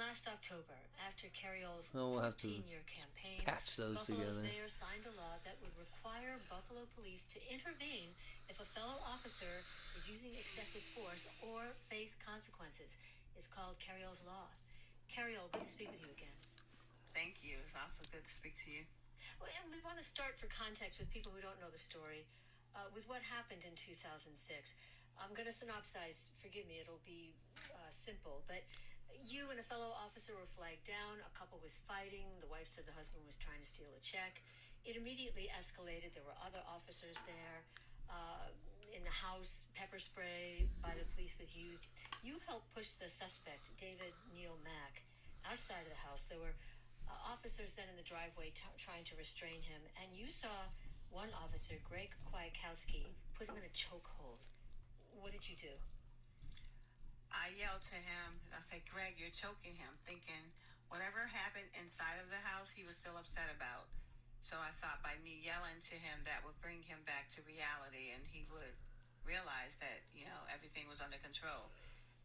last October, after Carriol's Oh, we'll have to 14-year campaign, patch those Buffalo's together. mayor signed a law that would require Buffalo police to intervene if a fellow officer is using excessive force or face consequences. It's called Carriol's Law. Carriol, good to speak with you again. Thank you. It's also good to speak to you. Well, and we want to start for context with people who don't know the story, with what happened in 2006. I'm going to synopsize, forgive me, it'll be simple, but you and a fellow officer were flagged down, a couple was fighting, the wife said the husband was trying to steal a check. It immediately escalated, there were other officers there. In the house, pepper spray by the police was used. You helped push the suspect, David Neil Mack, outside of the house. There were officers then in the driveway trying to restrain him, and you saw one officer, Greg Kwiatkowski, put him in a chokehold. What did you do? I yelled to him. I said, Greg, you're choking him, thinking whatever happened inside of the house, he was still upset about. So I thought by me yelling to him, that would bring him back to reality and he would realize that, everything was under control.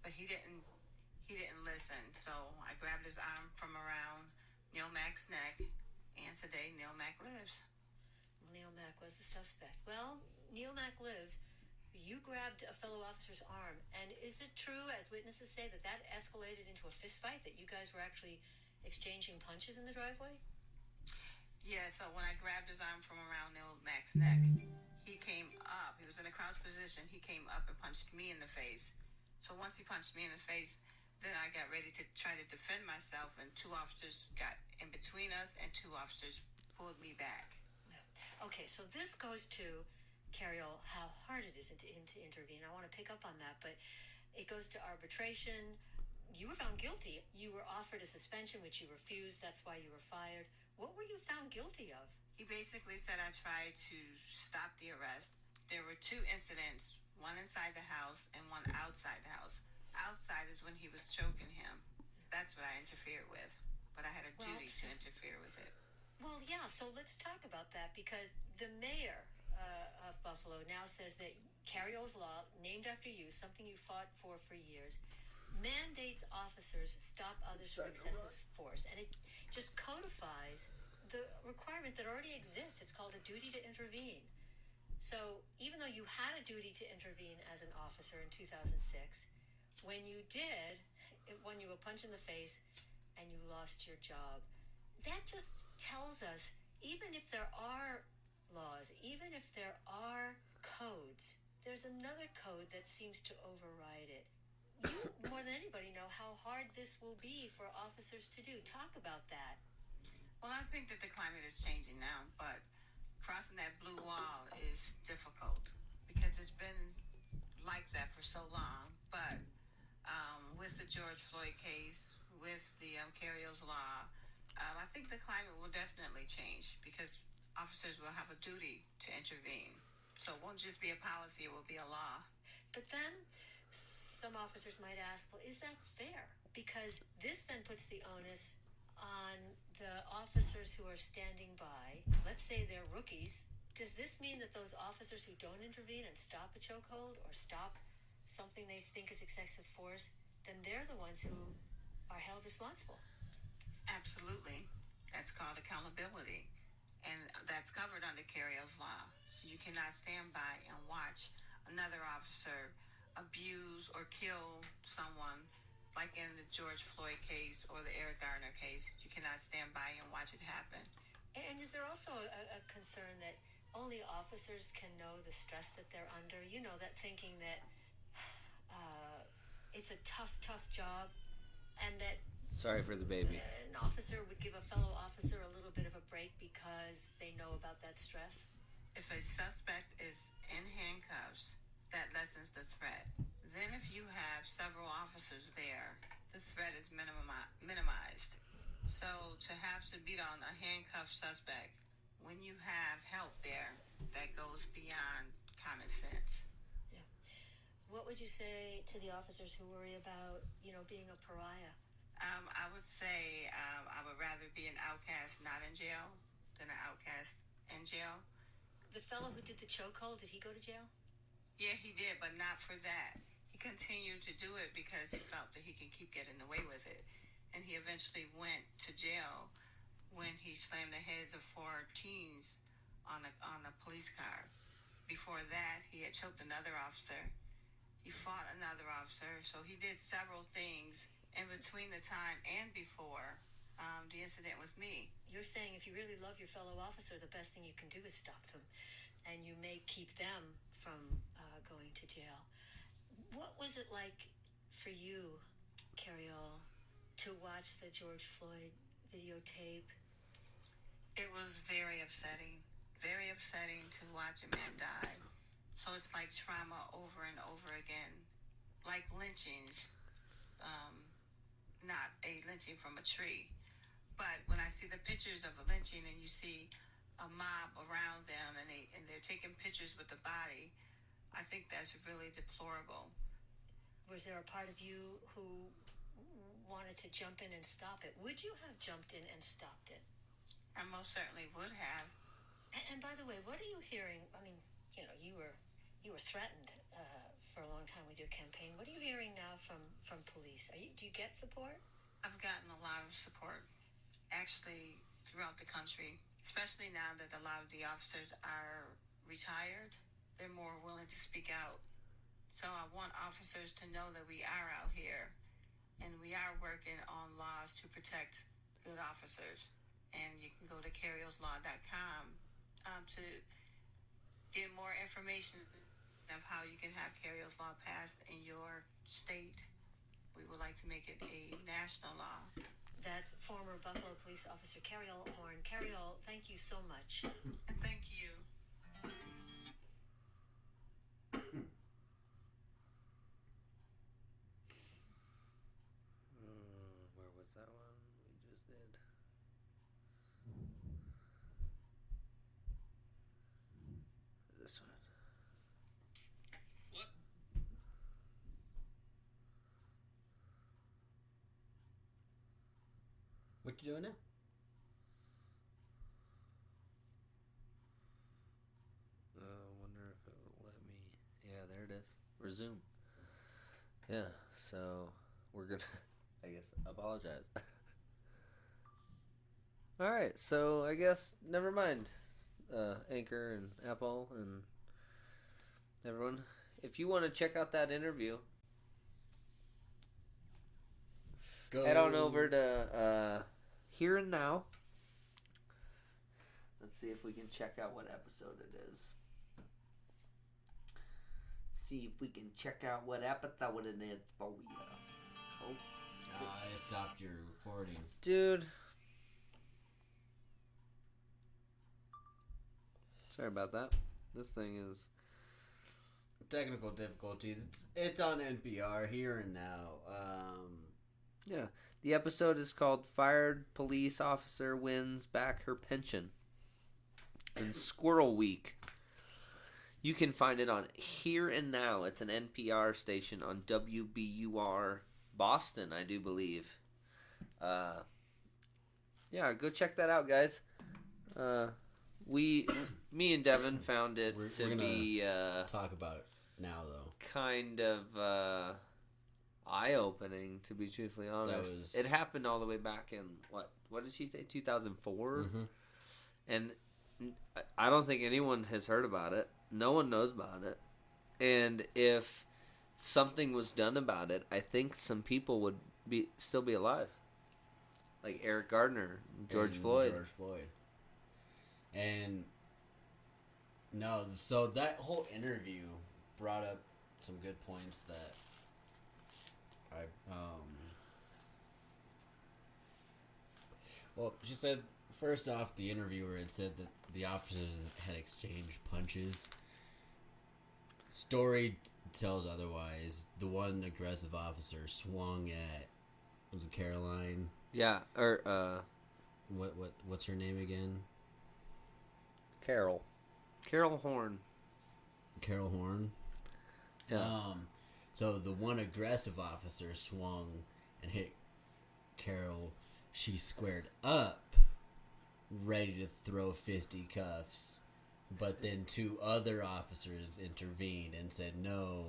But he didn't listen. So I grabbed his arm from around Neil Mack's neck, and today Neil Mack lives. Neil Mack was the suspect. Well, Neil Mack lives. You grabbed a fellow officer's arm, and is it true, as witnesses say, that escalated into a fist fight, that you guys were actually exchanging punches in the driveway? Yeah, so when I grabbed his arm from around Neil Mack's neck, he came up. He was in a crouched position. He came up and punched me in the face. So once he punched me in the face, then I got ready to try to defend myself, and two officers got in between us, and two officers pulled me back. Okay, so this goes to, Carriol, how hard it is to intervene. I want to pick up on that, but it goes to arbitration. You were found guilty. You were offered a suspension, which you refused. That's why you were fired. What were you found guilty of? He basically said I tried to stop the arrest. There were two incidents, one inside the house and one outside the house. Outside is when he was choking him. That's what I interfered with. But I had a duty to interfere with it. Well, yeah, so let's talk about that, because the mayor of Buffalo now says that Carriol's Law, named after you, something you fought for years, mandates officers stop others from excessive force. And it just codifies the requirement that already exists. It's called a duty to intervene. So even though you had a duty to intervene as an officer in 2006, when you did, it won you a punch in the face and you lost your job. That just tells us, even if there are laws, even if there are codes, there's another code that seems to override it. You, more than anybody, know how hard this will be for officers to do. Talk about that. Well, I think that the climate is changing now, but crossing that blue wall is difficult because it's been like that for so long. But with the George Floyd case, with the Carriol's Law, I think the climate will definitely change because officers will have a duty to intervene. So it won't just be a policy, it will be a law. But then some officers might ask, well, is that fair? Because this then puts the onus on the officers who are standing by. Let's say they're rookies. Does this mean that those officers who don't intervene and stop a chokehold or stop something they think is excessive force, then they're the ones who are held responsible? Absolutely. That's called accountability. And that's covered under Carriol's Law. So you cannot stand by and watch another officer abuse or kill someone, like in the George Floyd case or the Eric Garner case. You cannot stand by and watch it happen. And is there also a concern that only officers can know the stress that they're under? You know, that thinking that it's a tough job, and that sorry for the baby. An officer would give a fellow officer a little bit of a break because they know about that stress? If a suspect is in handcuffs, that lessens the threat. Then if you have several officers there, the threat is minimized. So to have to beat on a handcuffed suspect when you have help there, that goes beyond common sense. Yeah. What would you say to the officers who worry about, being a pariah? I would say I would rather be an outcast not in jail than an outcast in jail. The fellow who did the chokehold, did he go to jail? Yeah, he did, but not for that. He continued to do it because he felt that he can keep getting away with it. And he eventually went to jail when he slammed the heads of 4 teens on a police car. Before that, he had choked another officer. He fought another officer. So he did several things in between the time and before the incident with me. You're saying if you really love your fellow officer, the best thing you can do is stop them, and you may keep them from going to jail. What was it like for you, Carriol, to watch the George Floyd videotape? It was very upsetting to watch a man die. So it's like trauma over and over again, like lynchings, not a lynching from a tree. But when I see the pictures of a lynching and you see a mob around them and they're taking pictures with the body, I think that's really deplorable. Was there a part of you who wanted to jump in and stop it? Would you have jumped in and stopped it? I most certainly would have. And by the way, what are you hearing? I mean, you were threatened for a long time with your campaign. What are you hearing now from police? Do you get support? I've gotten a lot of support, actually, throughout the country, especially now that a lot of the officers are retired. They're more willing to speak out. So I want officers to know that we are out here and we are working on laws to protect good officers. And you can go to carriolslaw.com to get more information of how you can have Carriol's Law passed in your state. We would like to make it a national law. That's former Buffalo police officer Carriol Horn. Carriol, thank you so much. And thank you. Where was that one we just did? This one. What? What you doing now? Wonder if it will let me. Yeah, there it is. Resume. Yeah, so we're gonna, I guess, apologize. All right, so I guess never mind. Anchor and Apple and everyone, if you want to check out that interview, head on over to Here and Now. Let's see if we can check out what episode it is. See if we can check out what episode it is for you. Oh, I stopped your recording. dude. Sorry about that. This thing is Technical difficulties. It's on NPR Here and Now. yeah. The episode is called "Fired Police Officer Wins Back Her Pension" in Squirrel Week. You can find it on Here and Now. It's an NPR station on WBUR Boston, I do believe. Yeah, go check that out, guys. Me and Devin found it We're to gonna be talk about it now, though. kind of eye-opening, to be truthfully honest. It happened all the way back in, what did she say, 2004? Mm-hmm. And I don't think anyone has heard about it. No one knows about it. And if something was done about it, I think some people would still be alive. Like Eric Gardner, George Floyd. And no, so that whole interview brought up some good points that well, she said, first off, the interviewer had said that the officers had exchanged punches. Story tells otherwise. The one aggressive officer swung at, was it Caroline? Yeah, or What's her name again? Carol Horn. Carol Horn. Yeah. So the one aggressive officer swung and hit Carol. She squared up, ready to throw fisticuffs, but then two other officers intervened and said, "No,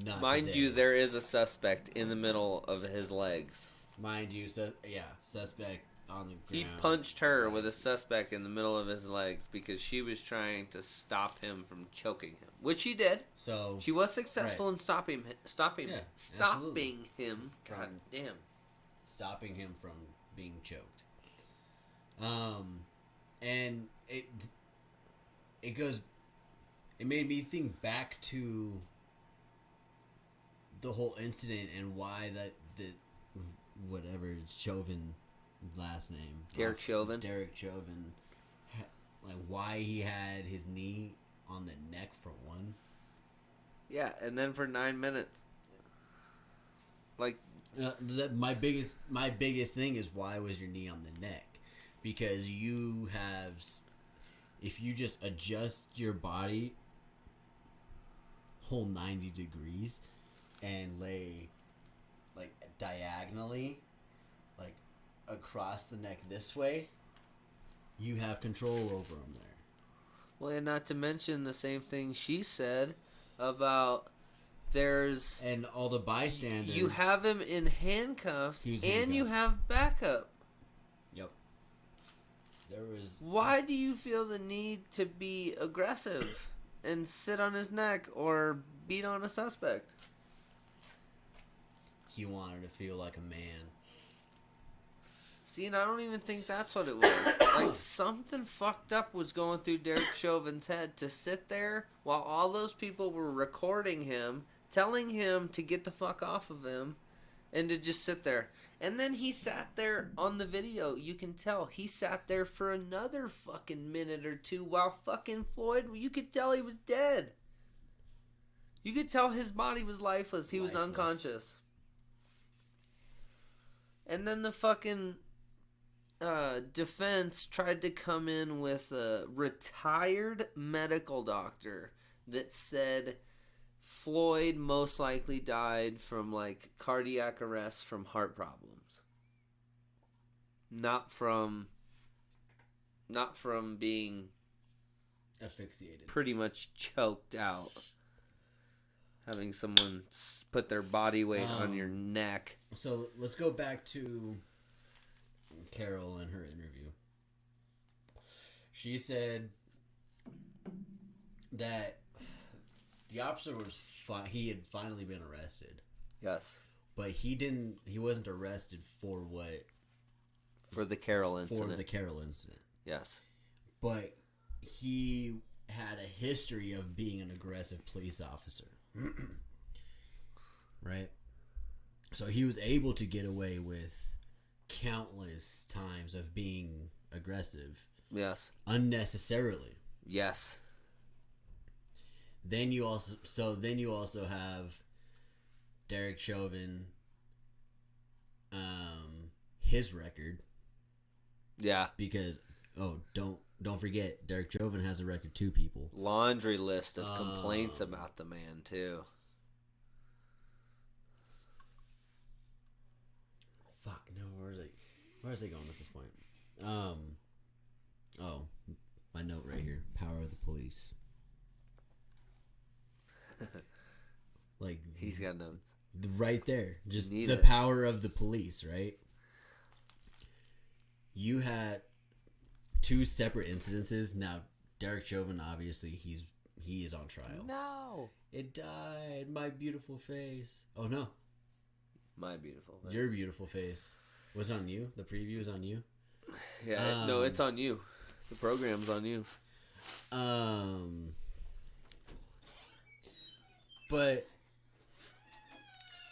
not Mind today." you, there is a suspect in the middle of his legs. Mind you, suspect on the ground. He punched her with a suspect in the middle of his legs because she was trying to stop him from choking him, which she did. So She was successful in stopping Yeah, him. God From- damn. stopping him from being choked. And it made me think back to the whole incident and why the whatever Chauvin last name, Derek Chauvin. like why he had his knee on the neck for one. Yeah, and then for 9 minutes. Like, My biggest thing is, why was your knee on the neck? Because if you just adjust your body whole 90 degrees and lay like diagonally, like across the neck this way, you have control over them there. well, and not to mention the same thing she said about there's... And all the bystanders. You have him in handcuffs, He was and you handcuffed. have backup. Yep. There was. Why do you feel the need to be aggressive and sit on his neck or beat on a suspect? He wanted to feel like a man. See, and I don't even think that's what it was. Like, something fucked up was going through Derek Chauvin's head to sit there while all those people were recording him, telling him to get the fuck off of him, and to just sit there. And then he sat there on the video. You can tell he sat there for another fucking minute or two while fucking Floyd, you could tell he was dead. You could tell his body was lifeless. He was Lifeless. unconscious. And then the fucking defense tried to come in with a retired medical doctor that said Floyd most likely died from like cardiac arrest from heart problems, not from being Asphyxiated. pretty much choked out, having someone put their body weight on your neck. So let's go back to Carol in her interview. She said that the officer was he had finally been arrested, Yes, but he wasn't arrested for what for the Carroll incident. for the Carol incident. Yes, But he had a history of being an aggressive police officer. Right? So he was able to get away with countless times of being aggressive yes, unnecessarily. yes. Then you also have Derek Chauvin, his record, Yeah. because don't forget, Derek Chauvin has a record too, people. Laundry list of complaints about the man, too. Fuck no, where is it going at this point? Oh, my note right here. Power of the police. Like, He's got notes. right there. Just Need the it. power of the police, right? You had two separate incidences. Now, Derek Chauvin, obviously, he is on trial. No. It died, my beautiful face. Oh no, My beautiful. Man. your beautiful face was on you. The preview is on you. Yeah, no, it's on you. The program's on you. But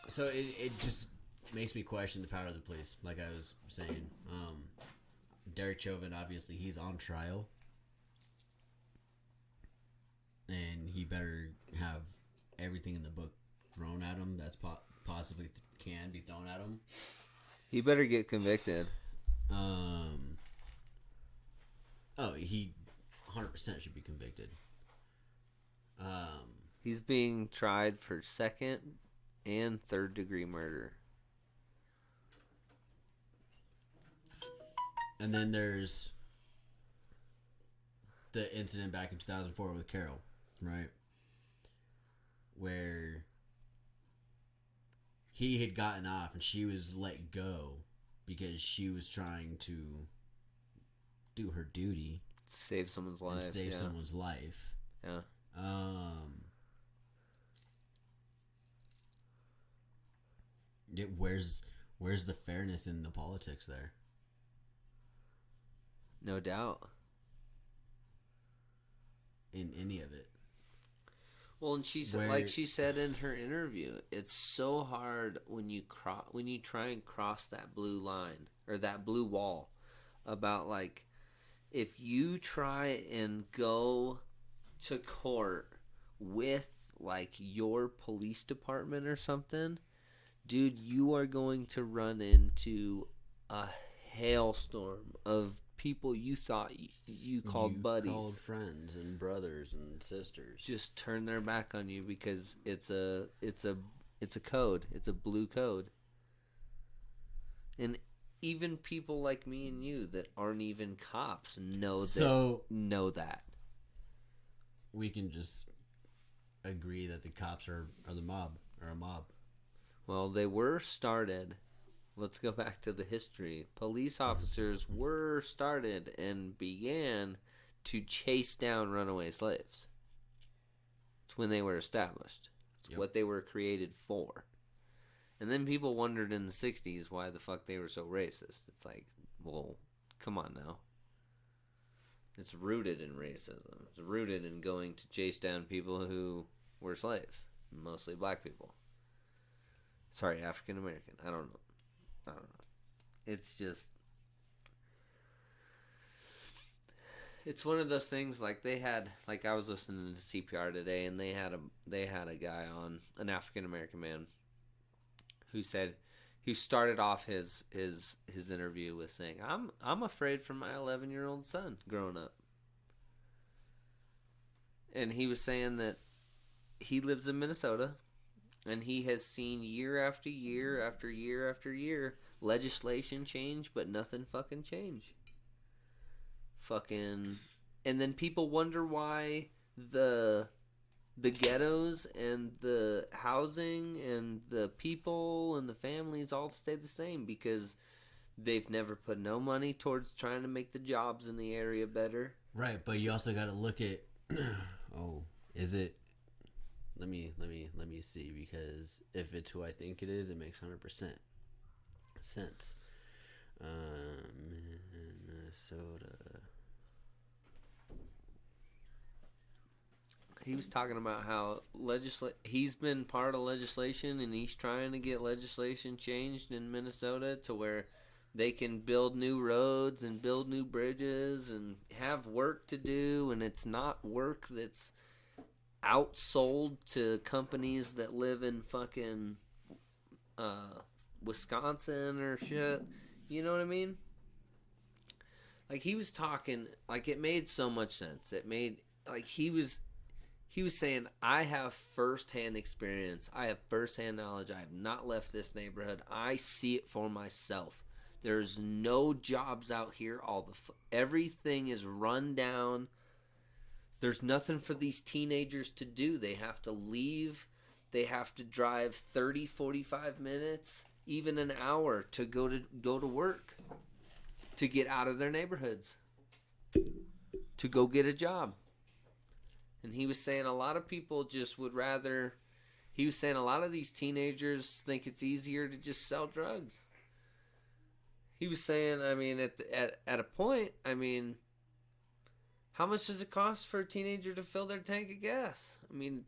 so it just makes me question the power of the police. Like I was saying, Derek Chauvin, obviously, he's on trial, and he better have everything in the book thrown at him that's possibly can be thrown at him. He better get convicted. He 100% should be convicted. He's being tried for second and third degree murder. And then there's the incident back in 2004 with Carol, right? Where he had gotten off and she was let go because she was trying to do her duty, Save someone's and life. save yeah. someone's life. Yeah. Where's the fairness in the politics there? No doubt. In any of it? Well, and she said, like she said in her interview, it's so hard when you try and cross that blue line or that blue wall. About like, if you try and go to court with like your police department or something, dude, you are going to run into a hailstorm of people you thought you called buddies, called friends and brothers and sisters, just turn their back on you because it's a code. It's a blue code. And even people like me and you that aren't even cops know that. We can just agree that the cops are the mob, or a mob. Well, they were started. Let's go back to the history. Police officers were started and began to chase down runaway slaves. It's when they were established. It's what they were created for. And then people wondered in the 60s why the fuck they were so racist. It's like, well, come on now. It's rooted in racism. It's rooted in going to chase down people who were slaves. Mostly black people. Sorry, African American. I don't know. It's just... It's one of those things, like they had... Like I was listening to CPR today, and they had a guy on, an African American man, who said... He started off his interview with saying, I'm afraid for my 11-year-old son growing up. And he was saying that he lives in Minnesota, and he has seen year after year after year after year legislation change, but nothing fucking change. Fucking... And then people wonder why the ghettos and the housing and the people and the families all stay the same, because they've never put no money towards trying to make the jobs in the area better. Right, but you also got to look at is it, let me see, because if it's who I think it is, it makes 100% sense. Minnesota. He was talking about how he's been part of legislation, and he's trying to get legislation changed in Minnesota to where they can build new roads and build new bridges and have work to do, and it's not work that's outsold to companies that live in fucking Wisconsin or shit. You know what I mean? Like, he was talking, like, it made so much sense. It made, like, he was saying, I have firsthand experience. I have firsthand knowledge. I have not left this neighborhood. I see it for myself. There's no jobs out here. Everything is run down. There's nothing for these teenagers to do. They have to leave. They have to drive 30, 45 minutes, even an hour to go to work, to get out of their neighborhoods, to go get a job. And he was saying a lot of people just would rather... He was saying a lot of these teenagers think it's easier to just sell drugs. He was saying, I mean, at a point, I mean, how much does it cost for a teenager to fill their tank of gas? I mean,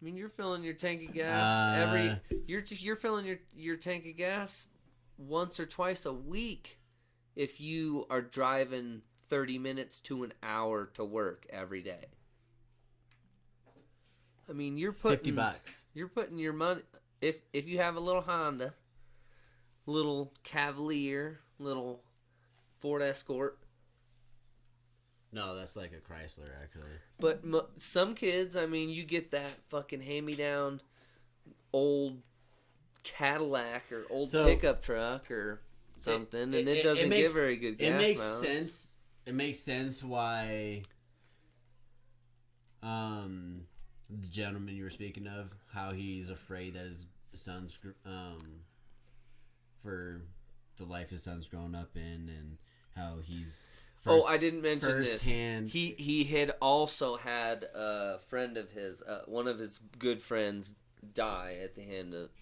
you're filling your tank of gas you're filling your tank of gas once or twice a week if you are driving 30 minutes to an hour to work every day. I mean, you're putting $50. You're putting your money, if you have a little Honda, little Cavalier, little Ford Escort. No, that's like a Chrysler, actually. But some kids, I mean, you get that fucking hand-me-down old Cadillac or old pickup truck or something, and it doesn't give very good gas mileage. It makes sense why the gentleman you were speaking of, how he's afraid that his son's for the life his son's grown up in, and how he's I didn't mention firsthand. this. He had also had a friend of his, one of his good friends, die at the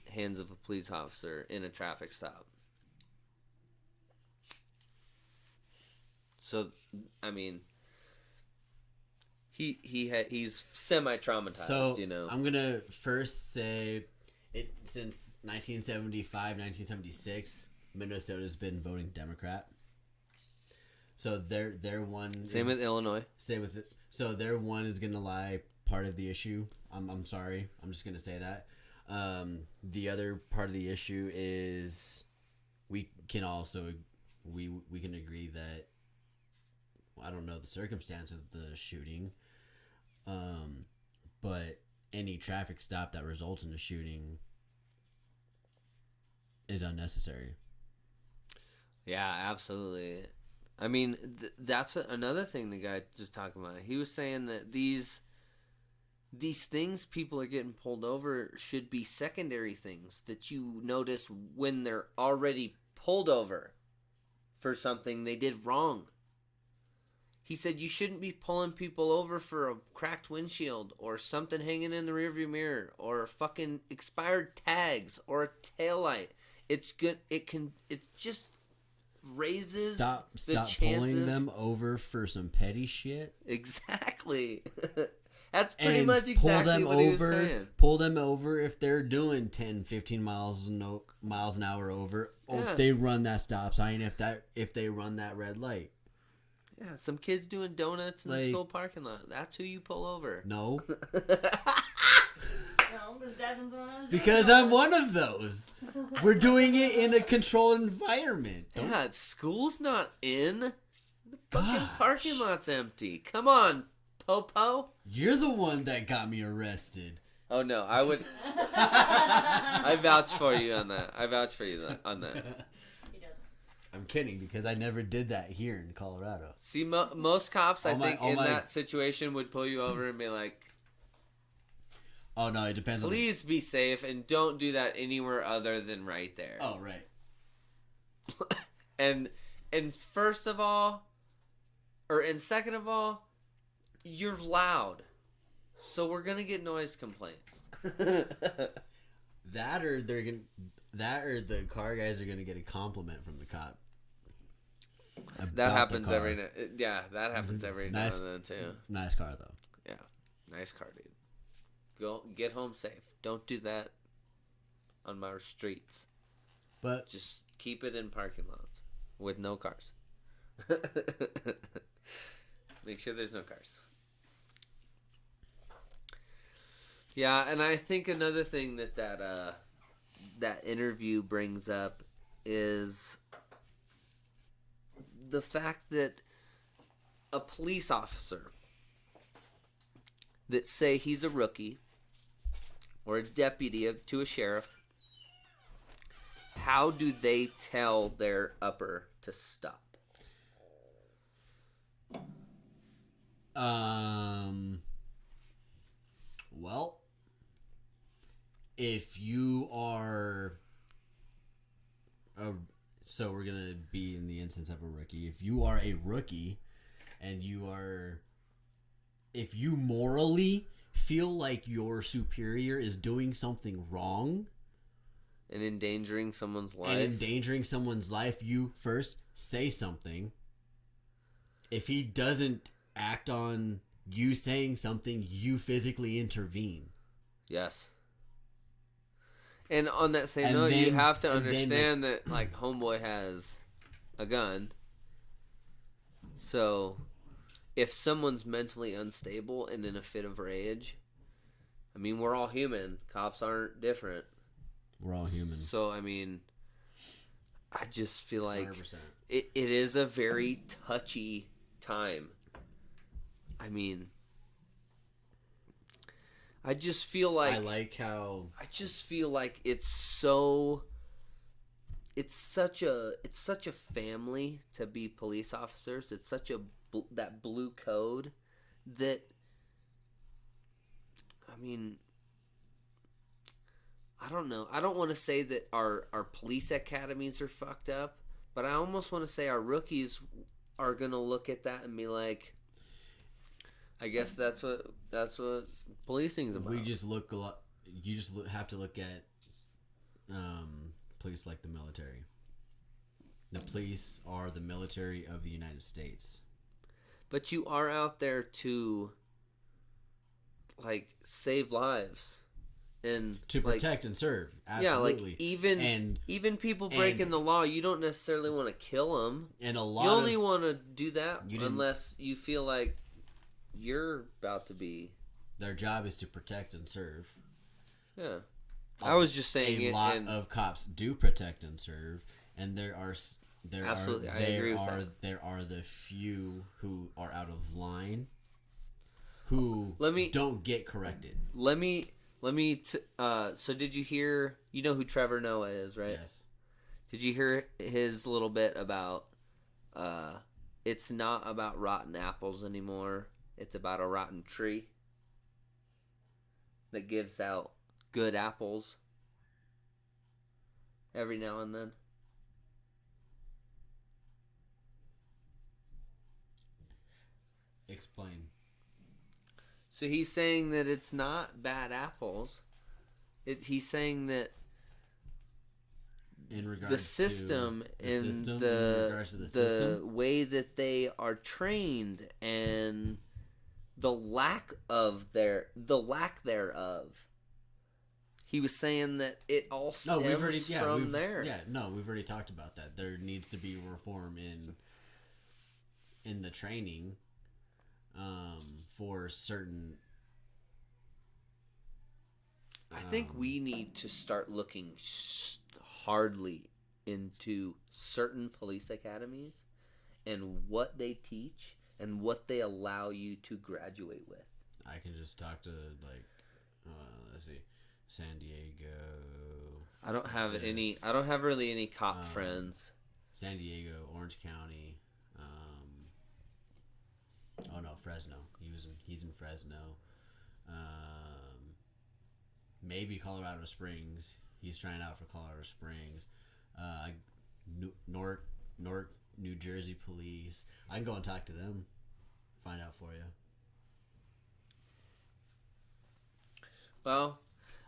hands of a police officer in a traffic stop. So, I mean, he's semi-traumatized, So you know. I'm gonna first say it since 1975, 1976, Minnesota's been voting Democrat. So their one Same with Illinois. same with it. So their one is gonna lie part of the issue. I'm sorry. I'm just gonna say that. The other part of the issue is we can also we can agree that I don't know the circumstance of the shooting, but any traffic stop that results in a shooting is unnecessary. Yeah, absolutely. I mean, that's another thing the guy just talking about. He was saying that these things people are getting pulled over should be secondary things that you notice when they're already pulled over for something they did wrong. He said you shouldn't be pulling people over for a cracked windshield or something hanging in the rearview mirror or fucking expired tags or a taillight. It's good. It just raises Stop the chances. pulling them over for some petty shit. Exactly. That's pretty And much exactly what he was saying. Pull them over if they're doing 10, 15 miles an hour over, or Yeah. if they run that stop sign, if they run that red light. Yeah, some kids doing donuts in the Like- school parking lot. That's who you pull over. No, No, because Devin's the one I was because doing I'm one of those. We're doing it in a controlled environment. Don't- Yeah, school's not in. The fucking Gosh. parking lot's empty. Come on, Popo. You're the one that got me arrested. Oh no, I would. I vouch for you on that. I vouch for you on that. He doesn't. I'm kidding because I never did that here in Colorado. See, most cops, I All my- think, all in my- that situation would pull you over and be like, Oh no, it depends "Please be safe and don't do that anywhere other than right there." on. Oh right. And first of all, and second of all, you're loud, so we're gonna get noise complaints. That or the car guys are gonna get a compliment from the cop. about That the happens car. every that happens every Nice. now and then too. Nice car though. Yeah, nice car, dude. Go get home safe. Don't do that on our streets. But Just keep it in parking lots with no cars. Make sure there's no cars. Yeah, and I think another thing that interview brings up is the fact that a police officer that say he's a rookie or a deputy to a sheriff, how do they tell their upper to stop? Well, if you are so we're gonna be in the instance of a rookie. If you are a rookie and if you morally feel like your superior is doing something wrong And endangering someone's life? and endangering someone's life, you first say something. If he doesn't act on you saying something, you physically intervene. Yes. And on that same And note, you then- have to and then understand that, like, homeboy has a gun. So, if someone's mentally unstable and in a fit of rage, I mean, we're all human. Cops aren't different. We're all humans. So, I mean, I just feel like 100%. it is a very touchy time. I mean, I just feel like I like how it's such a family to be police officers. It's such that blue code that I mean, I don't know. I don't want to say that our police academies are fucked up, but I almost want to say our rookies are gonna look at that and be like, I guess that's what policing's about. We just look a lot. You just have to look at police like the military. The police are the military of the United States. But you are out there to like save lives and To protect and serve. Absolutely. Yeah, like even people breaking the law, you don't necessarily want to kill them. And a lot you only want to do that You didn't- unless you feel like you're about to be. their job is to protect and serve. Yeah, I was just saying a it. lot and of cops do protect and serve, and Absolutely, I agree with that. there are the few who are out of line, who don't get corrected. let me. So did you hear? You know who Trevor Noah is, right? Yes. Did you hear his little bit about? It's not about rotten apples anymore. It's about a rotten tree that gives out good apples every now and then. Explain. So he's saying that it's not bad apples. He's saying that In regards the system to and system, the in regards to the system, way that they are trained and the lack thereof. He was saying that it all stems from there. Yeah, no, we've already talked about that. There needs to be reform in the training for certain. I think we need to start looking hardly into certain police academies and what they teach and what they allow you to graduate with. I can just talk to let's see, San Diego. I don't have really any cop friends. San Diego, Orange County. Oh no, Fresno. He's in Fresno. Maybe Colorado Springs. He's trying out for Colorado Springs. North New Jersey Police. I can go and talk to them. Find out for you. Well,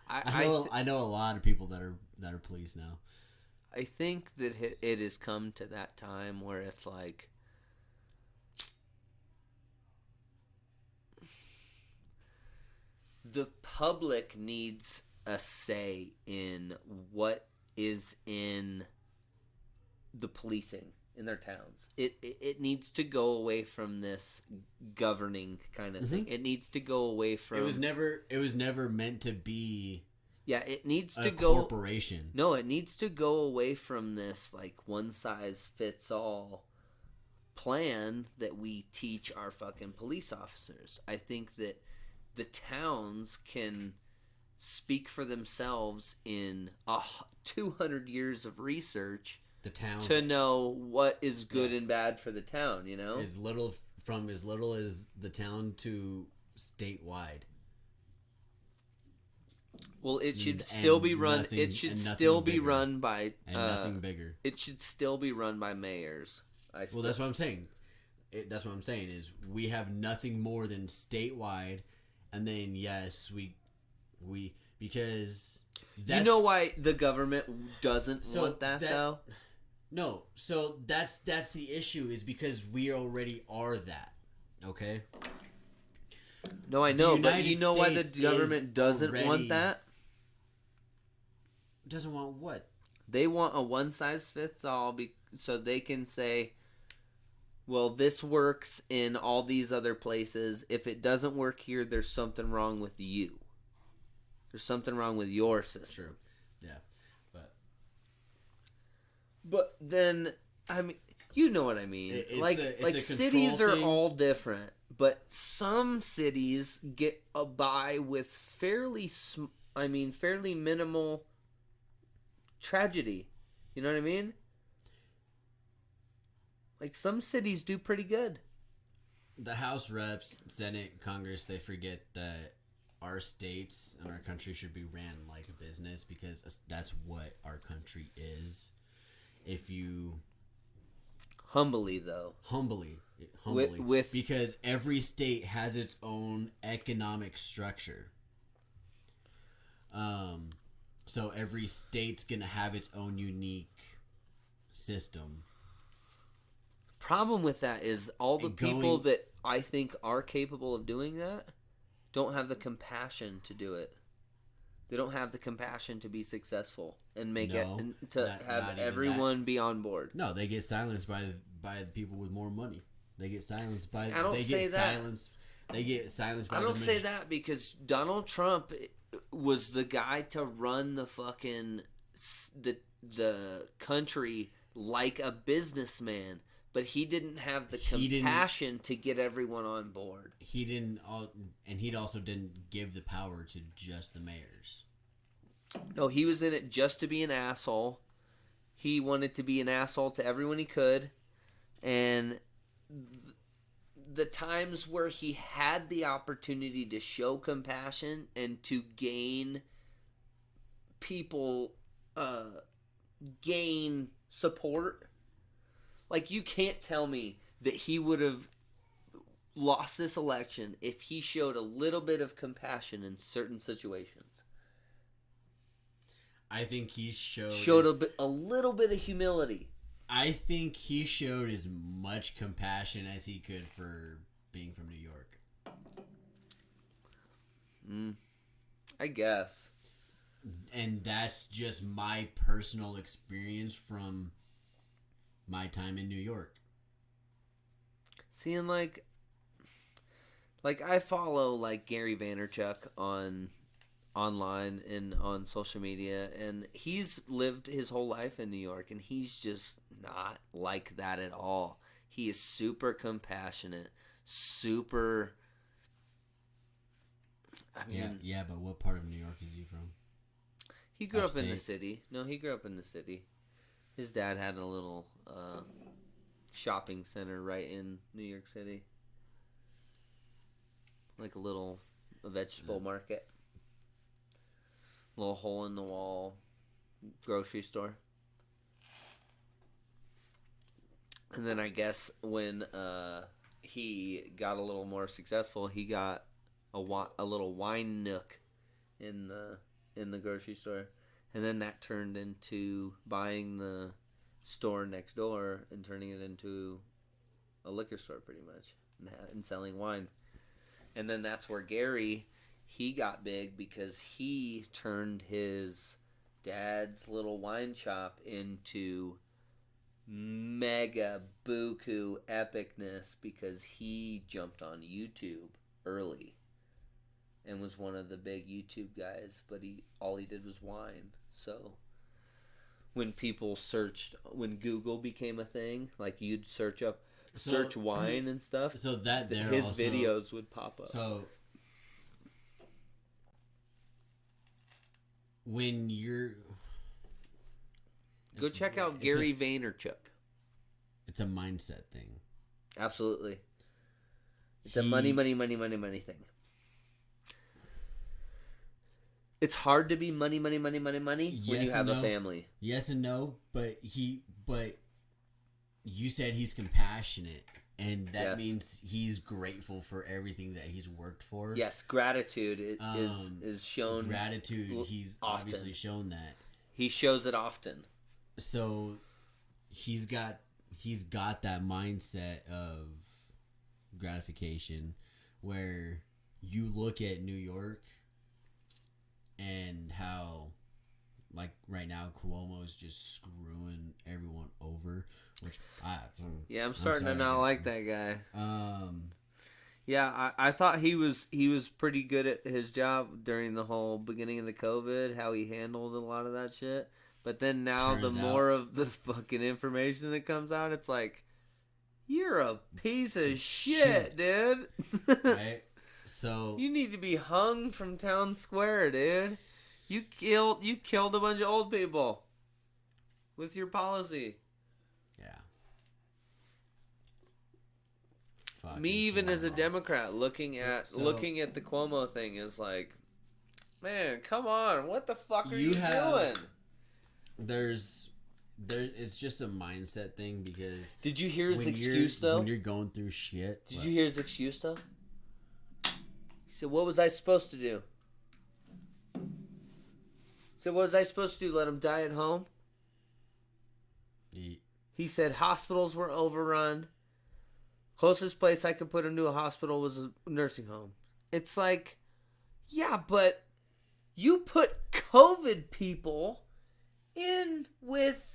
I know a lot of people that are police now. I think that it has come to that time where it's like the public needs a say in what is in the policing in their towns. It needs to go away from this governing kind of thing. It needs to go away from. It was never meant to be. Yeah, it needs to a go. Corporation. No, it needs to go away from this like one size fits all plan that we teach our fucking police officers. I think that the towns can speak for themselves in 200 years of research. The town to know what is good and bad for the town, you know? as little as the town to statewide. Well, it should still be run. nothing- It should and nothing still be bigger. run by. And nothing bigger. It should still be run by mayors. Well, that's what I'm saying. That's what I'm saying is we have nothing more than statewide, and then yes, we because that's, you know why the government doesn't want that though. No, so that's the issue is because we already are that. Okay. No, I know, but United you know why the States government is doesn't already- want that? Doesn't want what? They want a one size fits all, so they can say, well, this works in all these other places. If it doesn't work here, there's something wrong with you. There's something wrong with your system. True. Yeah. But then, I mean, you know what I mean. It's a cities control are thing. all different, but some cities get by with fairly minimal tragedy. You know what I mean? Like some cities do pretty good. The House Reps, Senate, Congress, they forget that our states and our country should be ran like a business because that's what our country is. If you Humbly, though. humbly, With because every state has its own economic structure. So every state's gonna have its own unique system. problem with that is all the And people going- that I think are capable of doing that don't have the compassion to do it. They don't have the compassion to be successful and make it No, and to not have even everyone be on board. No, they get silenced by the people with more money. They get silenced by. See, I don't they say get that. silenced. They get silenced by. I don't the say that because Donald Trump was the guy to run the fucking the country like a businessman, but he didn't have the He didn't- compassion to get everyone on board. He didn't, and he also didn't give the power to just the mayors. No, he was in it just to be an asshole. He wanted to be an asshole to everyone he could, and the times where he had the opportunity to show compassion and to gain people gain support, like, you can't tell me that he would have lost this election if he showed a little bit of compassion in certain situations. I think he showed A little bit of humility. I think he showed as much compassion as he could for being from New York. I guess. And that's just my personal experience from my time in New York. Seeing like I follow like Gary Vaynerchuk online and on social media, and he's lived his whole life in New York, and he's just not like that at all. He is super compassionate, super. I mean, Yeah, but what part of New York is he from? he grew up in the upstate. city. No, he grew up in the city. His dad had a little shopping center right in New York City. Like a vegetable market. Little hole in the wall grocery store. And then I guess when he got a little more successful, he got a little wine nook in the grocery store. And then that turned into buying the store next door and turning it into a liquor store, pretty much, and selling wine. And then that's where Gary, he got big because he turned his dad's little wine shop into mega buku epicness because he jumped on YouTube early and was one of the big YouTube guys, but all he did was wine. So when Google became a thing, like you'd search wine and stuff, So that there his also, videos would pop up. So when you're Go check out it's Gary Vaynerchuk. it's a mindset thing. Absolutely. It's a He- money thing. It's hard to be money when Yes you have and a no. family. Yes and no, but you said he's compassionate, and that Yes. means he's grateful for everything that he's worked for. Yes, gratitude is shown. Gratitude. He's often. obviously shown that. He shows it often. So he's got that mindset of gratification where you look at New York and how, like, right now Cuomo is just screwing everyone over, which Yeah, I'm starting to not like that guy. Um, Yeah, I thought he was pretty good at his job during the whole beginning of the COVID, how he handled a lot of that shit. But then now Turns the out- more of the fucking information that comes out, it's like, you're a piece of shit, dude. right? So You need to be hung from town square, dude. You killed a bunch of old people with your policy. yeah. fucking me, even as a Cuomo. Democrat, looking at So- the Cuomo thing is like, man, come on, what the fuck are You you have- doing? It's just a mindset thing because Did you hear his when excuse you're, though? when you're going through shit. Did you hear his excuse though? He said, "What was I supposed to do?" He said, "What was I supposed to do? Let him die at home?" He said hospitals were overrun. Closest place I could put him to a hospital was a nursing home. It's like, yeah, but you put COVID people in with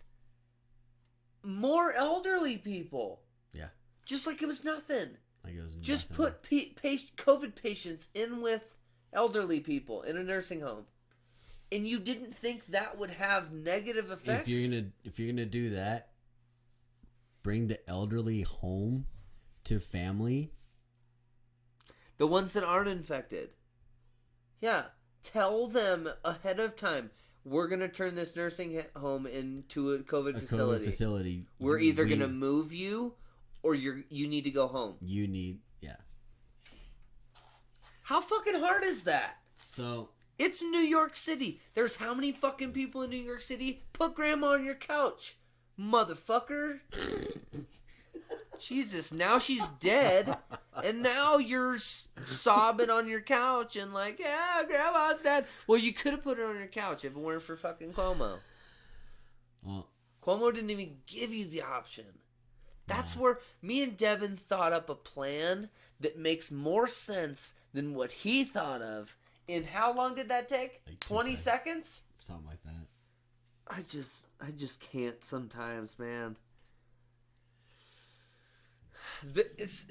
more elderly people. Yeah. Just like it was nothing. Like it was Just nothing. put COVID patients in with elderly people in a nursing home. And you didn't think that would have negative effects? If you're gonna do that, bring the elderly home to family. The ones that aren't infected. Yeah. Tell them ahead of time, we're going to turn this nursing home into a COVID facility. COVID facility. We're either going to move you or you need to go home. You need, yeah. How fucking hard is that? So It's New York City. There's how many fucking people in New York City? Put grandma on your couch. Motherfucker. Jesus, now she's dead, and now you're sobbing on your couch and like, yeah, grandma's dead. Well, you could have put her on your couch if it weren't for fucking Cuomo. well, Cuomo didn't even give you the option. That's where me and Devin thought up a plan that makes more sense than what he thought of. And how long did that take? Like 2 20 seconds? something like that. I just can't sometimes, man.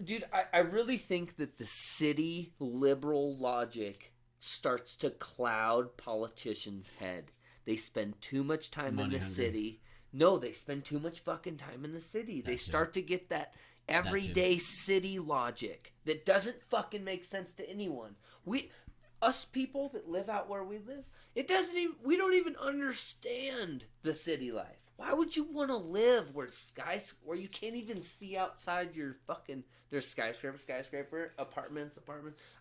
Dude, I really think that the city liberal logic starts to cloud politicians' head. They spend too much time in Money the hungry. city. No, they spend too much fucking time in the city. They That too. start to get that everyday city logic that doesn't fucking make sense to anyone. Us people that live out where we live, we don't even understand the city life. Why would you want to live where you can't even see outside your fucking, there's skyscraper, apartments.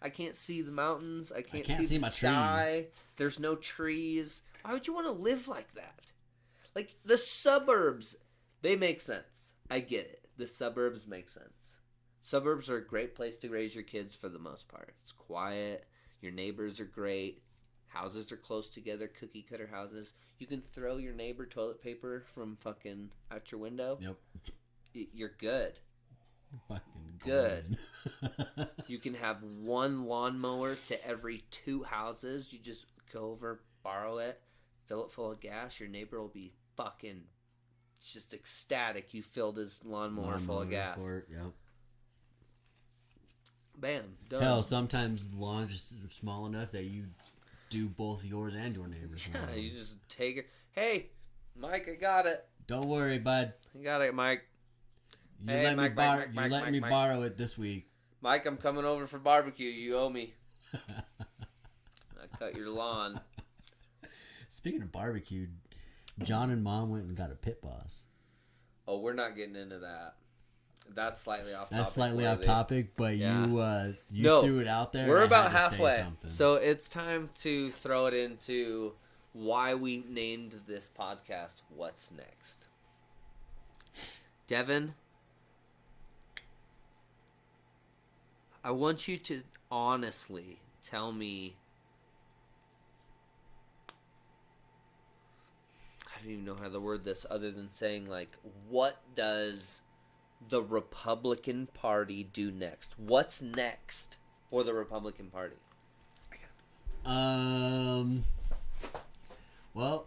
I can't see the mountains. I can't see the my sky. There's no trees. Why would you want to live like that? Like the suburbs, they make sense. I get it. The suburbs make sense. Suburbs are a great place to raise your kids for the most part. It's quiet. Your neighbors are great. Houses are close together, cookie cutter houses. You can throw your neighbor toilet paper from fucking out your window. Yep. You're good. Fucking Good. golden. You can have one lawnmower to every 2 houses. You just go over, borrow it, fill it full of gas. Your neighbor will be fucking just ecstatic you filled his lawnmower full of gas. Yep. Bam. Done. Hell, sometimes the lawn's just small enough that you do both yours and your neighbor's. Yeah, lawn. you just take it. Hey, Mike, I got it. Don't worry, bud. I got it, Mike. You Hey, let me Mike, borrow. Mike, You Mike, let Mike, me Mike. borrow it this week. Mike, I'm coming over for barbecue. You owe me. I cut your lawn. Speaking of barbecue, John and Mom went and got a pit boss. Oh, we're not getting into that. That's slightly off topic. That's slightly off worthy. topic, but Yeah. you No, threw it out there. We're and I about had to say halfway. something. So it's time to throw it into why we named this podcast What's Next. Devin, I want you to honestly tell me. I don't even know how to word this other than saying, like, what does the Republican Party do next? What's next for the Republican Party? Well,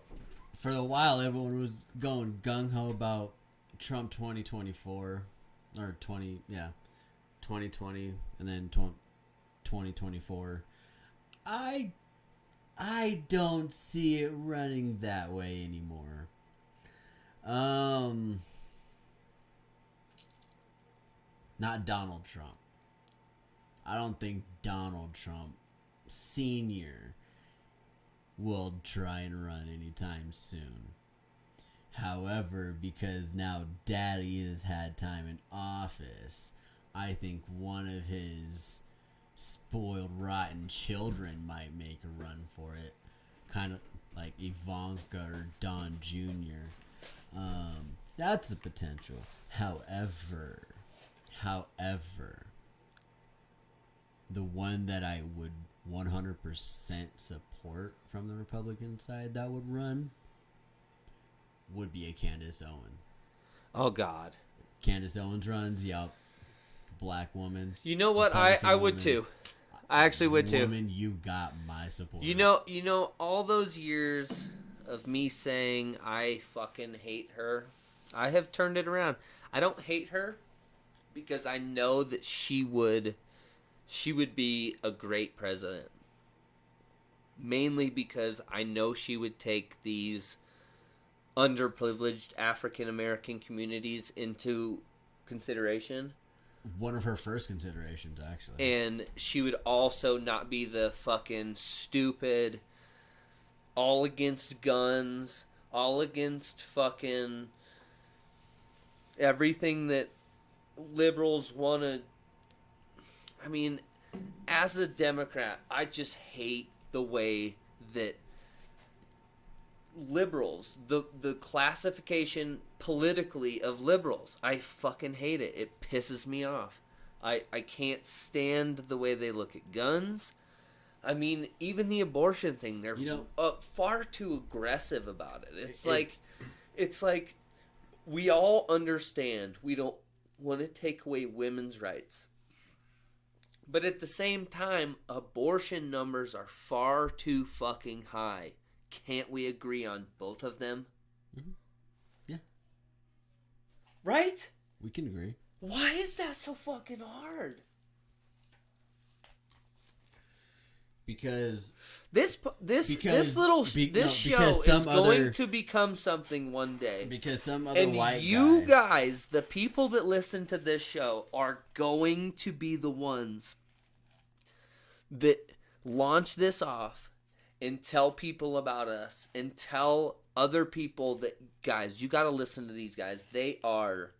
for a while, everyone was going gung ho about Trump 2024 or 2020, and then 2024. I don't see it running that way anymore. Not Donald Trump. I don't think Donald Trump Sr. will try and run anytime soon. However, because now Daddy has had time in office, I think one of his spoiled, rotten children might make a run for it. Kind of like Ivanka or Don Jr. That's a potential. However, the one that I would 100% support from the Republican side that would run would be a Candace Owen. Oh God. Candace Owens runs, yup. Black woman. You know what? Republican I would woman. too. I actually would too. Woman, you got my support. You know, all those years of me saying I fucking hate her, I have turned it around. I don't hate her because I know that she would be a great president. Mainly because I know she would take these underprivileged African American communities into consideration. One of her first considerations, actually. And she would also not be the fucking stupid, all against guns, all against fucking everything that liberals want to. I mean, as a Democrat, I just hate the way that liberals, the classification politically of liberals, I fucking hate it. It pisses me off. I can't stand the way they look at guns. I mean, even the abortion thing, they're far too aggressive about it. It's like we all understand we don't want to take away women's rights. But at the same time, abortion numbers are far too fucking high. Can't we agree on both of them? Mm-hmm. Yeah. Right? We can agree. Why is that so fucking hard? Because this show is going to become something one day. Because some other and white you guy, guys, the people that listen to this show, are going to be the ones that launch this off and tell people about us and tell other people that, guys, you got to listen to these guys. They are,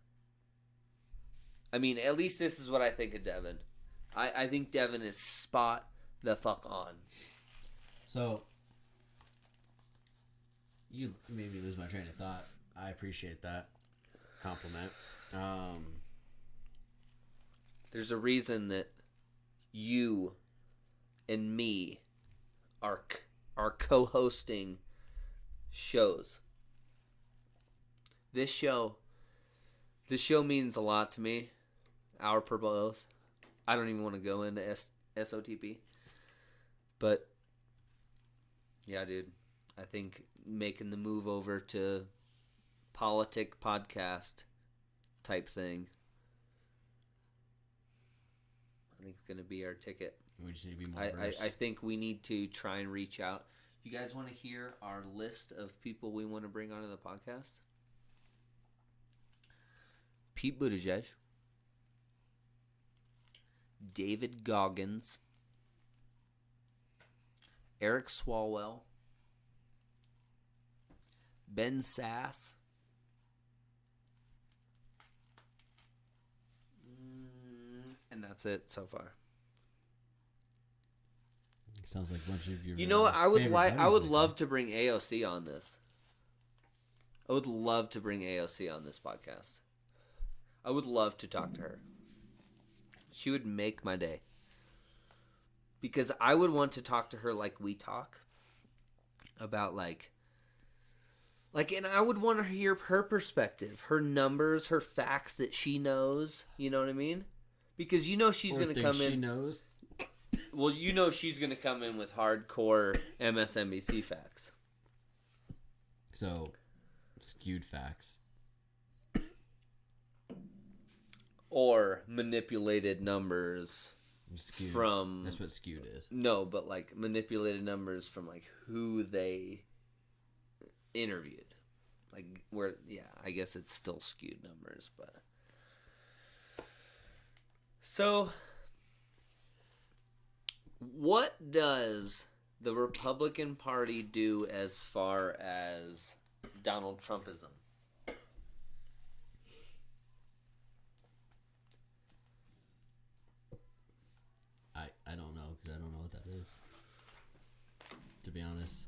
I mean, at least this is what I think of Devin. I think Devin is spot the fuck on. So, you made me lose my train of thought. I appreciate that compliment. There's a reason that you and me are co-hosting shows. This show means a lot to me. Hour per both. I don't even want to go into SOTP. But yeah, dude, I think making the move over to politic podcast type thing, I think it's going to be our ticket. We just need to be more versed. I think we need to try and reach out. You guys want to hear our list of people we want to bring onto the podcast? Pete Buttigieg, David Goggins, Eric Swalwell, Ben Sass, and that's it so far. Sounds like a bunch of your. You know what? I would love to bring AOC on this. I would love to bring AOC on this podcast. I would love to talk to her. She would make my day. Because I would want to talk to her like we talk. About like, and I would want to hear her perspective, her numbers, her facts that she knows. You know what I mean? Because you know she's going to come in. She knows. Well, you know she's going to come in with hardcore MSNBC facts. So, skewed facts. Or manipulated numbers Skewed. from... That's what skewed is. No, but like manipulated numbers from like who they interviewed. Like where, yeah, I guess it's still skewed numbers, but... So... What does the Republican Party do as far as Donald Trumpism? to be honest.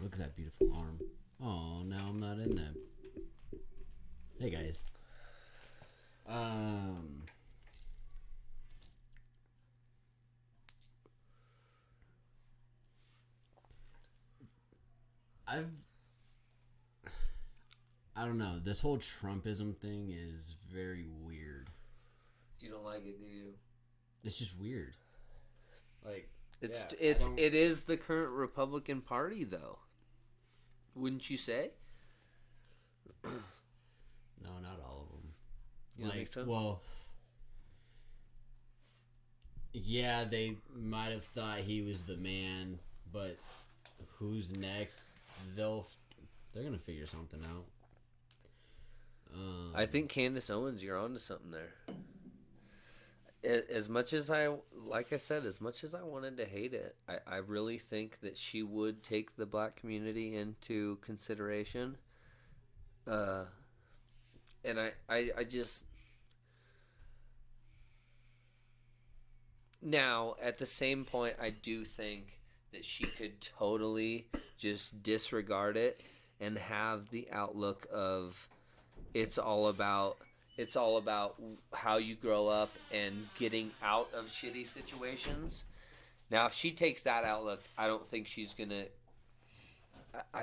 Look at that beautiful arm. Oh, now I'm not in that. Hey guys. I don't know. This whole Trumpism thing is very weird. You don't like it, do you? It's just weird. Like It is the current Republican Party, though. Wouldn't you say? No, not all of them. You don't think so? Well, yeah, they might have thought he was the man, but who's next? They're gonna figure something out. I think Candace Owens, you're onto something there. As much as like I said, as much as I wanted to hate it, I really think that she would take the black community into consideration. And I just... Now, at the same point, I do think that she could totally just disregard it and have the outlook of it's all about how you grow up and getting out of shitty situations. Now, if she takes that outlook, I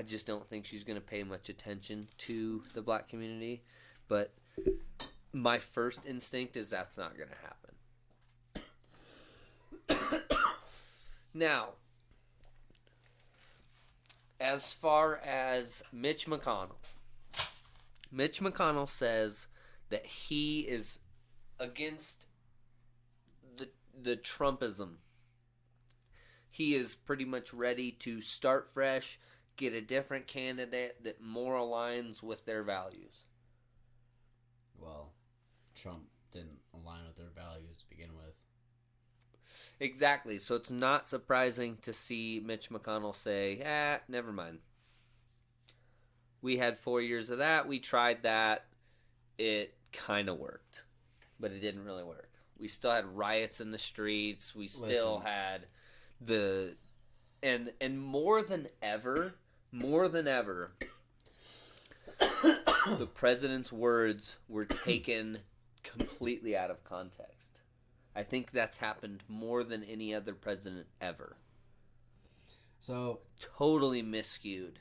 just don't think she's gonna pay much attention to the black community. But my first instinct is that's not gonna happen. Now, as far as Mitch McConnell says that he is against the Trumpism. He is pretty much ready to start fresh, get a different candidate that more aligns with their values. Well, Trump didn't align with their values to begin with. Exactly. So it's not surprising to see Mitch McConnell say, never mind. We had 4 years of that. We tried that. It kind of worked, but it didn't really work. We still had riots in the streets. We still had and more than ever, the president's words were taken completely out of context. I think that's happened more than any other president ever. So totally miscued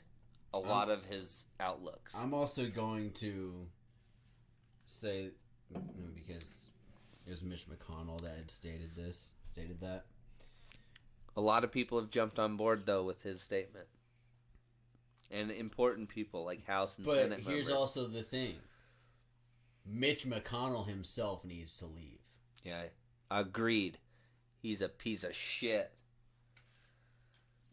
a lot of his outlooks. I'm also going to say, because it was Mitch McConnell that had stated that. A lot of people have jumped on board, though, with his statement. And important people like House and Senate members. But here's also the thing. Mitch McConnell himself needs to leave. Yeah, agreed. He's a piece of shit.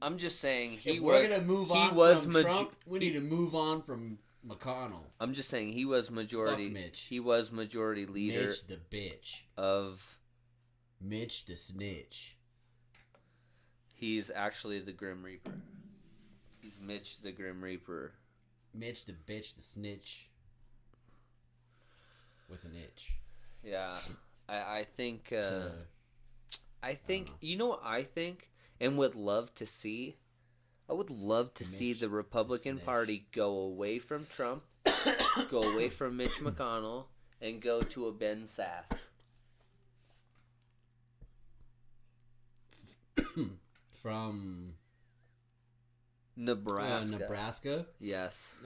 I'm just saying if we're going to move on from Trump, we need to move on from McConnell. I'm just saying he was majority. Fuck Mitch. He was majority leader. Mitch the bitch. Of Mitch the snitch. He's actually the Grim Reaper. He's Mitch the Grim Reaper. Mitch the bitch, the snitch. With an itch. Yeah. I think you know what I think and would love to see? I would love to see the Republican Party go away from Trump, go away from Mitch McConnell, and go to a Ben Sass. From Nebraska. Nebraska? Yes.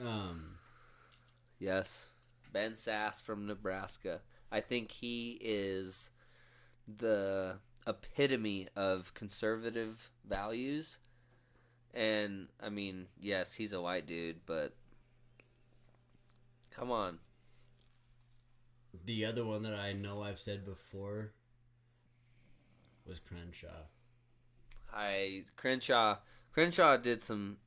Yes. Ben Sass from Nebraska. I think he is the epitome of conservative values. And, I mean, yes, he's a white dude, but come on. The other one that I know I've said before was Crenshaw. Crenshaw did some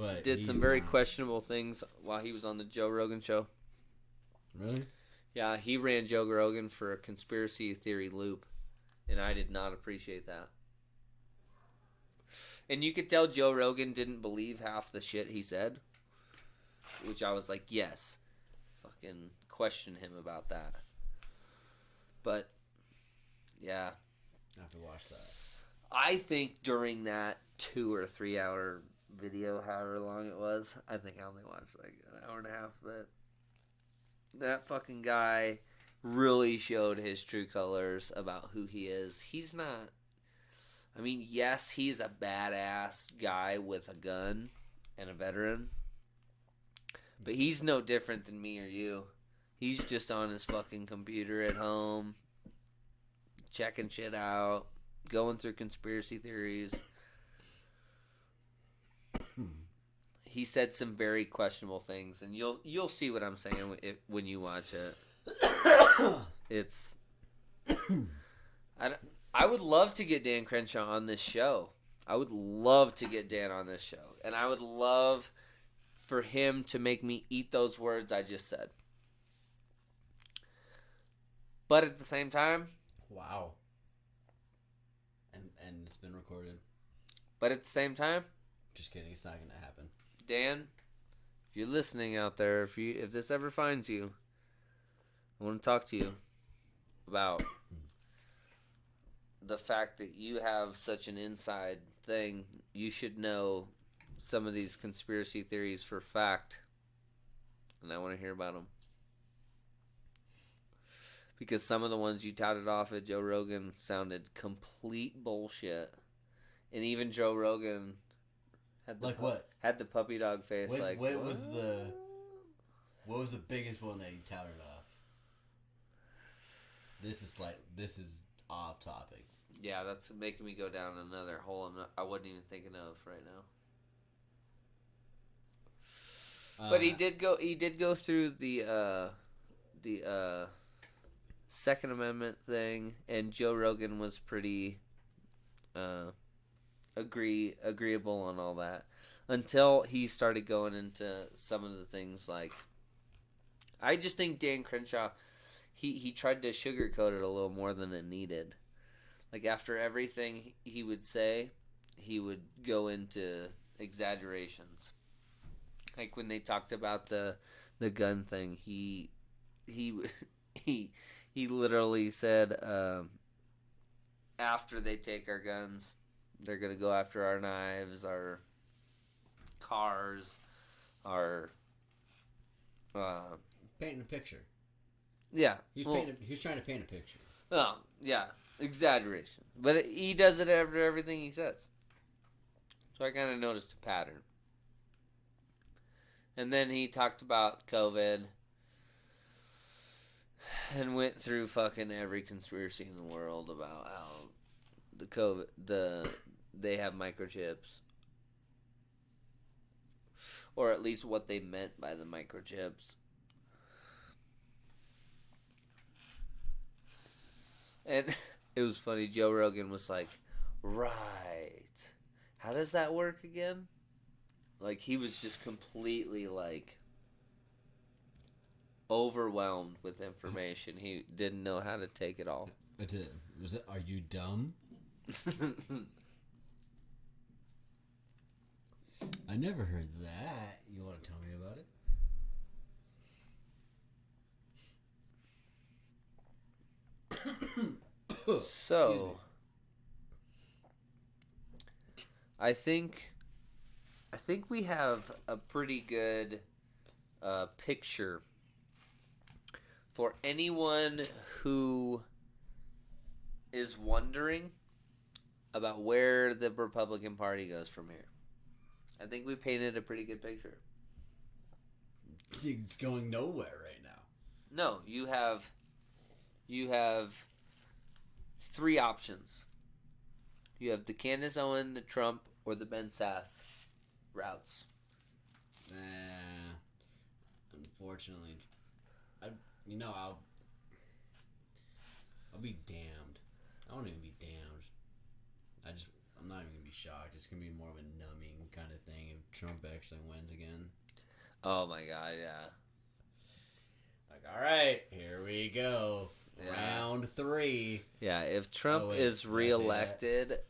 very questionable things while he was on the Joe Rogan show. Really? Yeah, he ran Joe Rogan for a conspiracy theory loop, and I did not appreciate that. And you could tell Joe Rogan didn't believe half the shit he said, which I was like, yes, fucking question him about that. But, yeah. I have to watch that. I think during that 2 or 3 hour video, however long it was, I think I only watched like an hour and a half. But that fucking guy really showed his true colors about who he is. He's not. I mean, yes, he's a badass guy with a gun and a veteran, but he's no different than me or you. He's just on his fucking computer at home, checking shit out, going through conspiracy theories. He said some very questionable things, and you'll see what I'm saying when you watch it. It's I would love to get Dan Crenshaw on this show. I would love to get Dan on this show, and I would love for him to make me eat those words I just said. But at the same time, Wow. And it's been recorded. but at the same time, Just kidding. It's not going to happen. Dan, if you're listening out there, if this ever finds you, I want to talk to you about the fact that you have such an inside thing. You should know some of these conspiracy theories for fact, and I want to hear about them. Because some of the ones you touted off at Joe Rogan sounded complete bullshit. And even Joe Rogan had the Like what? Had the puppy dog face. What what was the biggest one that he touted off? This is off topic. Yeah, that's making me go down another hole I wasn't even thinking of right now. But he did go through the Second Amendment thing, and Joe Rogan was pretty agreeable on all that until he started going into some of the things like, I just think Dan Crenshaw, he tried to sugarcoat it a little more than it needed. Like after everything he would say, he would go into exaggerations. Like when they talked about the gun thing, he literally said, after they take our guns, they're gonna go after our knives, our cars, our painting a picture. yeah. He was trying to paint a picture. Oh yeah, exaggeration. But he does it after everything he says. So I kind of noticed a pattern. And then he talked about COVID and went through fucking every conspiracy in the world about how they have microchips, or at least what they meant by the microchips. And it was funny. Joe Rogan was like, "Right, how does that work again?" Like he was just completely like overwhelmed with information. He didn't know how to take it all. Are you dumb? I never heard that. You want to tell me about it? So, I think we have a pretty good picture for anyone who is wondering about where the Republican Party goes from here. I think we painted a pretty good picture. It's going nowhere right now. No, you have 3 options. You have the Candace Owen, the Trump, or the Ben Sass routes. Unfortunately, I'll be damned. I won't even be damned. I'm not even gonna be shocked. It's gonna be more of a numbing kind of thing if Trump actually wins again. Oh my god, yeah. Like, all right, here we go. Yeah. Round 3. Yeah, if Trump is reelected,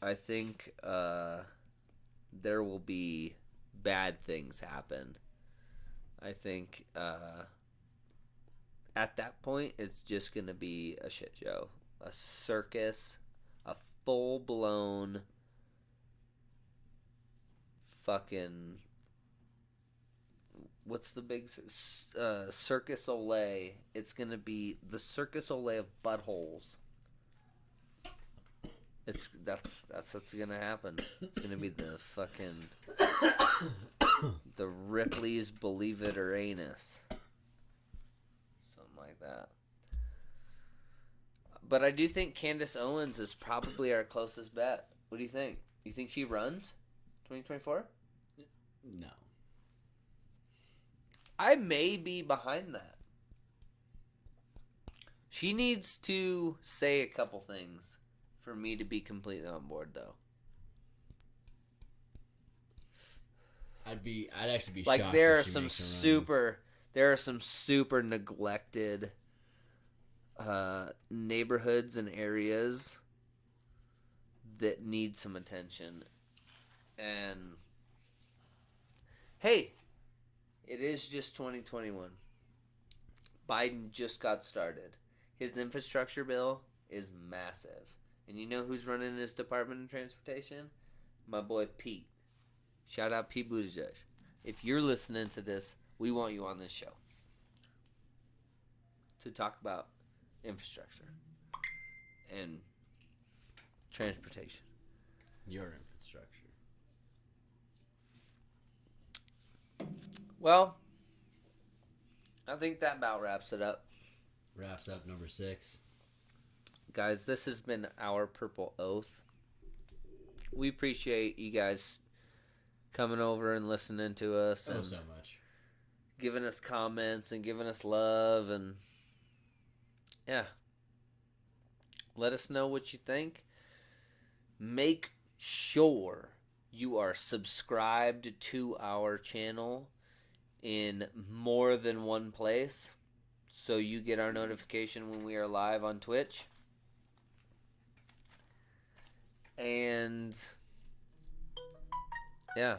I think there will be bad things happen. I think at that point, it's just going to be a shit show. A circus. full blown fucking, what's the big Circus Olay? It's gonna be the Circus Olay of buttholes. That's what's gonna happen. It's gonna be the fucking the Ripley's Believe It or Anus, something like that. But I do think Candace Owens is probably our closest bet. What do you think? You think she runs 2024? No. I may be behind that. She needs to say a couple things for me to be completely on board, though. I'd actually be Like shocked. there are if she some makes a run. super neglected neighborhoods and areas that need some attention. And hey, it is just 2021. Biden just got started. His infrastructure bill is massive. And you know who's running his Department of Transportation? My boy Pete. Shout out Pete Buttigieg. If you're listening to this, we want you on this show to talk about infrastructure and transportation. Your infrastructure. Well, I think that about wraps it up. Wraps up number 6. Guys, this has been our Purple Oath. We appreciate you guys coming over and listening to us and So much. giving us comments and giving us love, and yeah, let us know what you think. Make sure you are subscribed to our channel in more than one place so you get our notification when we are live on Twitch. And yeah,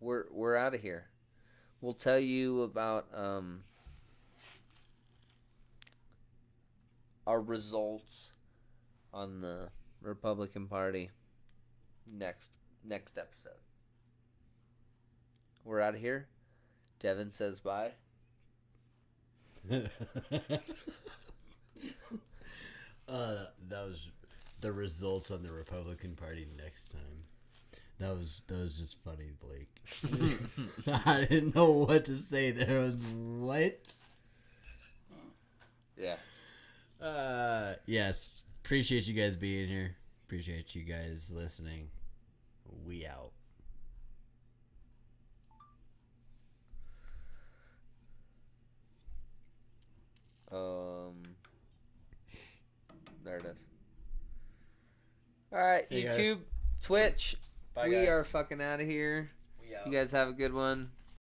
we're out of here. We'll tell you about our results on the Republican Party next episode. We're out of here. Devin says bye. That was the results on the Republican Party next time. That was just funny, Blake. I didn't know what to say. There was what? Yeah. Yes. Appreciate you guys being here. Appreciate you guys listening. We out. There it is. All right, Hey, guys. YouTube, Twitch. Bye, we guys. are fucking out of here. We out. You guys have a good one.